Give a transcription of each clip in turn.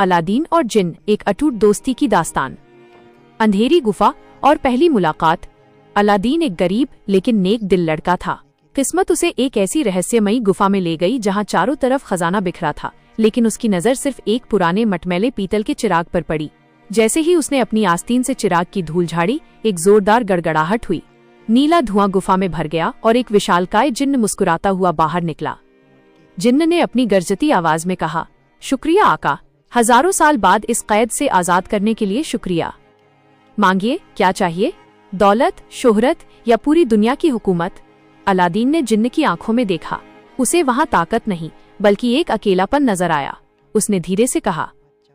Aladdin और जिन्न, एक अटूट दोस्ती की दास्तान। अंधेरी गुफा और पहली मुलाकात। अलादीन एक गरीब लेकिन नेक दिल लड़का था। किस्मत उसे एक ऐसी रहस्यमयी गुफा में ले गई जहां चारों तरफ खजाना बिखरा था, लेकिन उसकी नजर सिर्फ एक पुराने मटमैले पीतल के चिराग पर पड़ी। जैसे ही उसने अपनी आस्तीन से चिराग की धूल झाड़ी, एक जोरदार गड़गड़ाहट हुई। नीला धुआं गुफा में भर गया और एक विशालकाय जिन्न मुस्कुराता हुआ बाहर निकला। जिन्न ने अपनी गरजती आवाज में कहा, शुक्रिया आका, हजारों साल बाद इस कैद से आजाद करने के लिए शुक्रिया। मांगिए, क्या चाहिए? दौलत, शोहरत या पूरी दुनिया की हुकूमत? अलादीन ने जिन्न की आंखों में देखा। उसे वहां ताकत नहीं बल्कि एक अकेलापन नजर आया। उसने धीरे से कहा,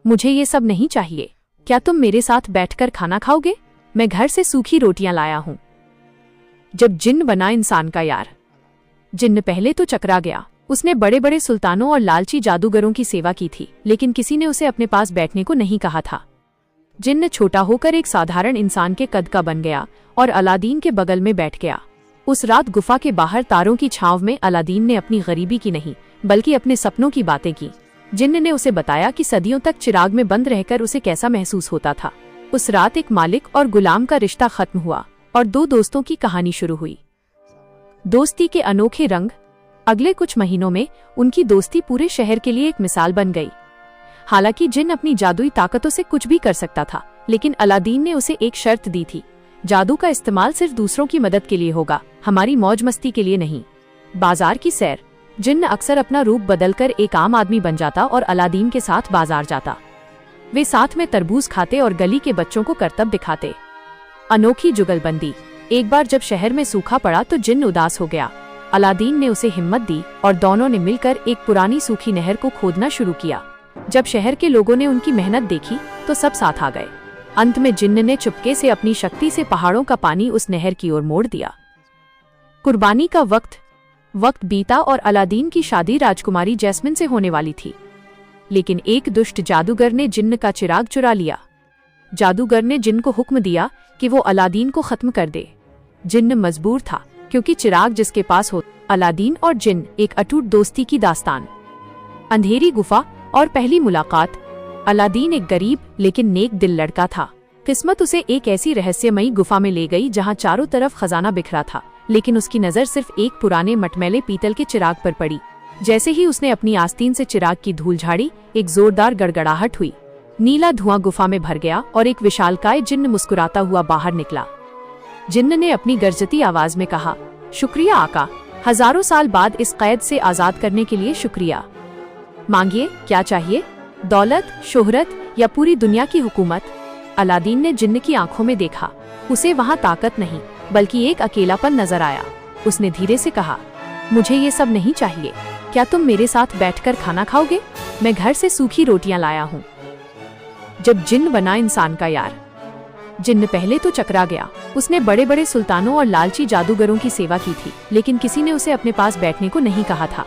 मुझे ये सब नहीं चाहिए। क्या तुम मेरे साथ बैठकर खाना खाओगे? मैं घर से सूखी रोटियां लाया हूं। जब जिन्न बना इंसान का यार। जिन्न पहले तो चकरा गया। उसने बड़े बड़े सुल्तानों और लालची जादूगरों की सेवा की थी, लेकिन किसी ने उसे अपने पास बैठने को नहीं कहा था। जिन्न छोटा होकर एक साधारण इंसान के कद का बन गया और अलादीन के बगल में बैठ गया। उस रात गुफा के बाहर तारों की छांव में अलादीन ने अपनी गरीबी की नहीं बल्कि अपने सपनों की बातें की। जिन्न ने उसे बताया कि सदियों तक चिराग में बंद रहकर उसे कैसा महसूस होता था। उस रात एक मालिक और गुलाम का रिश्ता खत्म हुआ और दो दोस्तों की कहानी शुरू हुई। दोस्ती के अनोखे रंग। अगले कुछ महीनों में उनकी दोस्ती पूरे शहर के लिए एक मिसाल बन गई। हालांकि जिन्न अपनी जादुई ताकतों से कुछ भी कर सकता था, लेकिन अलादीन ने उसे एक शर्त दी थी, जादू का इस्तेमाल सिर्फ दूसरों की मदद के लिए होगा, हमारी मौज मस्ती के लिए नहीं। बाजार की सैर। जिन्न अक्सर अपना रूप बदलकर एक आम आदमी बन जाता और अलादीन के साथ बाजार जाता। वे साथ में तरबूज खाते और गली के बच्चों को करतब दिखाते। अनोखी जुगलबंदी। एक बार जब शहर में सूखा पड़ा तो जिन्न उदास हो गया। अलादीन ने उसे हिम्मत दी और दोनों ने मिलकर एक पुरानी सूखी नहर को खोदना शुरू किया। जब शहर के लोगों ने उनकी मेहनत देखी तो सब साथ आ गए। अंत में जिन्न ने चुपके से अपनी शक्ति से पहाड़ों का पानी उस नहर की ओर मोड़ दिया। कुर्बानी का वक्त बीता और अलादीन की शादी राजकुमारी जैस्मिन से होने वाली थी, लेकिन एक दुष्ट जादूगर ने जिन्न का चिराग चुरा लिया। जादूगर ने जिन्न को हुक्म दिया कि वो अलादीन को खत्म कर दे। जिन्न मजबूर था, क्योंकि चिराग जिसके पास हो। अलादीन और जिन्न, एक अटूट दोस्ती की दास्तान। अंधेरी गुफा और पहली मुलाकात। अलादीन एक गरीब लेकिन नेक दिल लड़का था। किस्मत उसे एक ऐसी रहस्यमयी गुफा में ले गई जहां चारों तरफ खजाना बिखरा था, लेकिन उसकी नजर सिर्फ एक पुराने मटमैले पीतल के चिराग पर पड़ी। जैसे ही उसने अपनी आस्तीन से चिराग की धूल झाड़ी, एक जोरदार गड़गड़ाहट हुई। नीला धुआं गुफा में भर गया और एक विशालकाय जिन्न मुस्कुराता हुआ बाहर निकला। जिन्न ने अपनी गरजती आवाज में कहा, शुक्रिया आका, हजारों साल बाद इस कैद से आजाद करने के लिए शुक्रिया। मांगिए, क्या चाहिए? दौलत, शोहरत या पूरी दुनिया की हुकूमत? अलादीन ने जिन्न की आंखों में देखा। उसे वहां ताकत नहीं बल्कि एक अकेलापन नजर आया। उसने धीरे से कहा, मुझे ये सब नहीं चाहिए। क्या तुम मेरे साथ बैठकर खाना खाओगे? मैं घर से सूखी रोटियां लाया हूं। जब जिन्न बना इंसान का यार। जिन्न पहले तो चकरा गया। उसने बड़े बड़े सुल्तानों और लालची जादूगरों की सेवा की थी, लेकिन किसी ने उसे अपने पास बैठने को नहीं कहा था।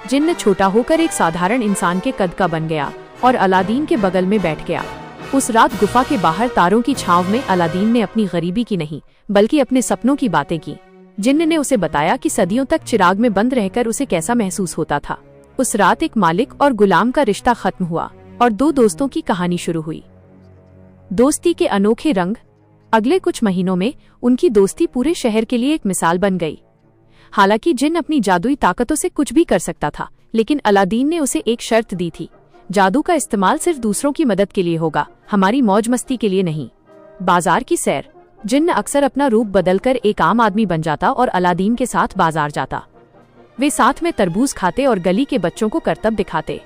जिन्न छोटा होकर एक साधारण इंसान के कद का बन गया और अलादीन के बगल में बैठ गया। उस रात गुफा के बाहर तारों की छांव में अलादीन ने अपनी गरीबी की नहीं बल्कि अपने सपनों की बातें की। जिन्न ने उसे बताया कि सदियों तक चिराग में बंद रहकर उसे कैसा महसूस होता था। उस रात एक मालिक और गुलाम का रिश्ता खत्म हुआ और दो दोस्तों की कहानी शुरू हुई। दोस्ती के अनोखे रंग। अगले कुछ महीनों में उनकी दोस्ती पूरे शहर के लिए एक मिसाल बन गई। हालांकि जिन्न अपनी जादुई ताकतों से कुछ भी कर सकता था, लेकिन अलादीन ने उसे एक शर्त दी थी, जादू का इस्तेमाल सिर्फ दूसरों की मदद के लिए होगा, हमारी मौज मस्ती के लिए नहीं। बाजार की सैर। जिन्न अक्सर अपना रूप बदलकर एक आम आदमी बन जाता और अलादीन के साथ बाजार जाता। वे साथ में तरबूज खाते और गली के बच्चों को करतब दिखाते।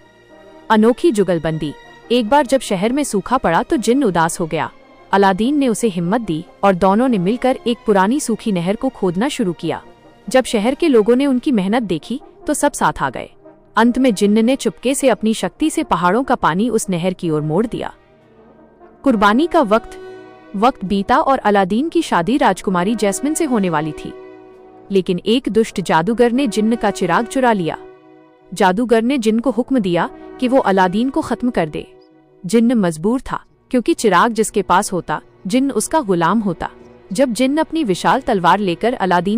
अनोखी जुगलबंदी। एक बार जब शहर में सूखा पड़ा तो जिन्न उदास हो गया। अलादीन ने उसे हिम्मत दी और दोनों ने मिलकर एक पुरानी सूखी नहर को खोदना शुरू किया। जब शहर के लोगों ने उनकी मेहनत देखी तो सब साथ आ गए। अंत में जिन्न ने चुपके से अपनी शक्ति से पहाड़ों का पानी उस नहर की ओर मोड़ दिया। कुर्बानी का वक्त बीता और अलादीन की शादी राजकुमारी जैस्मिन से होने वाली थी, लेकिन एक दुष्ट जादूगर ने जिन्न का चिराग चुरा लिया। जादूगर ने जिन्न को हुक्म दिया कि वो अलादीन को खत्म कर दे। जिन्न मजबूर था, क्योंकि चिराग जिसके पास होता, जिन्न उसका गुलाम होता। जब जिन्न अपनी विशाल तलवार लेकर अलादीन